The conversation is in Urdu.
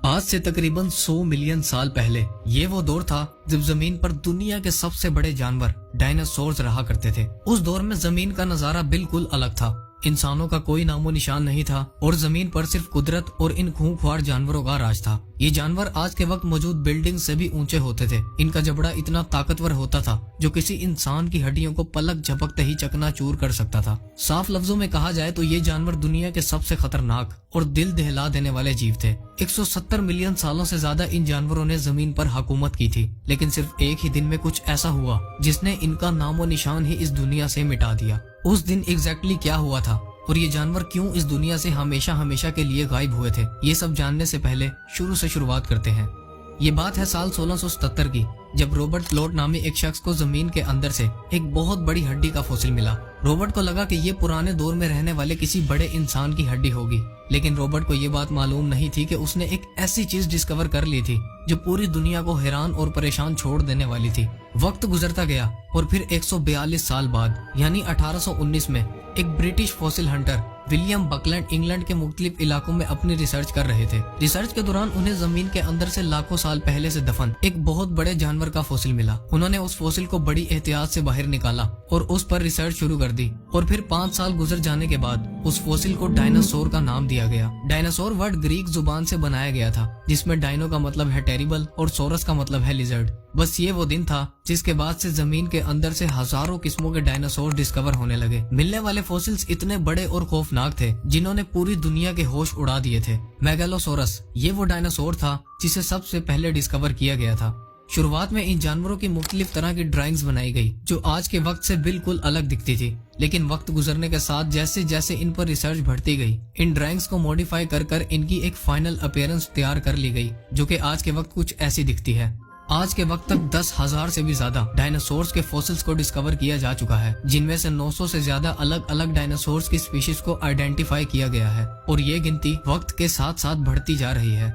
آج سے تقریباً 100 ملین سال پہلے یہ وہ دور تھا جب زمین پر دنیا کے سب سے بڑے جانور ڈائناسورز رہا کرتے تھے۔ اس دور میں زمین کا نظارہ بالکل الگ تھا، انسانوں کا کوئی نام و نشان نہیں تھا اور زمین پر صرف قدرت اور ان خونخوار جانوروں کا راج تھا۔ یہ جانور آج کے وقت موجود بلڈنگ سے بھی اونچے ہوتے تھے۔ ان کا جبڑا اتنا طاقتور ہوتا تھا جو کسی انسان کی ہڈیوں کو پلک جھپکتے ہی چکنا چور کر سکتا تھا۔ صاف لفظوں میں کہا جائے تو یہ جانور دنیا کے سب سے خطرناک اور دل دہلا دینے والے جیو تھے۔ 170 ملین سالوں سے زیادہ ان جانوروں نے زمین پر حکومت کی تھی، لیکن صرف ایک ہی دن میں کچھ ایسا ہوا جس نے ان کا نام و نشان ہی اس دنیا سے مٹا دیا۔ اس دن ایگزیکٹلی کیا ہوا تھا اور یہ جانور کیوں اس دنیا سے ہمیشہ کے لیے غائب ہوئے تھے، یہ سب جاننے سے پہلے شروعات کرتے ہیں۔ یہ بات ہے سال 1677 کی، جب رابرٹ پلوٹ نامی ایک شخص کو زمین کے اندر سے ایک بہت بڑی ہڈی کا فوسل ملا۔ رابرٹ کو لگا کہ یہ پرانے دور میں رہنے والے کسی بڑے انسان کی ہڈی ہوگی، لیکن رابرٹ کو یہ بات معلوم نہیں تھی کہ اس نے ایک ایسی چیز ڈسکور کر لی تھی جو پوری دنیا کو حیران اور پریشان چھوڑ دینے والی تھی۔ وقت گزرتا گیا اور پھر 142 سال بعد یعنی 1819 میں ایک British fossil hunter William Buckland England کے مختلف علاقوں میں اپنی ریسرچ کر رہے تھے۔ ریسرچ کے دوران انہیں زمین کے اندر سے لاکھوں سال پہلے سے دفن ایک بہت بڑے جانور کا فوسل ملا۔ انہوں نے اس فوسل کو بڑی احتیاط سے باہر نکالا اور اس پر ریسرچ شروع کر دی، اور پھر 5 سال گزر جانے کے بعد اس فوسل کو ڈائناسور کا نام دیا گیا۔ ڈائناسور ورڈ گریک زبان سے بنایا گیا تھا، جس میں ڈائنو کا مطلب ہے ٹیریبل اور سورس کا مطلب ہے لیزرڈ۔ بس یہ وہ دن تھا جس کے بعد سے زمین کے اندر سے ہزاروں قسموں کے ڈائناسور ڈسکور ہونے لگے۔ ملنے والے فوسلز اتنے بڑے اور خوفناک تھے جنہوں نے پوری دنیا کے ہوش اڑا دیے تھے۔ میگالوسورس یہ وہ ڈائناسور تھا جسے سب سے پہلے ڈسکور کیا گیا تھا۔ شروعات میں ان جانوروں کی مختلف طرح کی ڈرائنگز بنائی گئی جو آج کے وقت سے بالکل الگ دکھتی تھی، لیکن وقت گزرنے کے ساتھ جیسے جیسے ان پر ریسرچ بڑھتی گئی، ان ڈرائنگز کو موڈیفائی کر ان کی ایک فائنل اپیرنس تیار کر لی گئی جو کہ آج کے وقت کچھ ایسی دکھتی ہے۔ آج کے وقت تک 10,000 سے بھی زیادہ ڈائناسورز کے فوسلز کو ڈسکور کیا جا چکا ہے، جن میں سے 900 سے زیادہ الگ الگ ڈائناسورز کی سپیشیز کو آئیڈینٹیفائی کیا گیا ہے، اور یہ گنتی وقت کے ساتھ ساتھ بڑھتی جا رہی ہے۔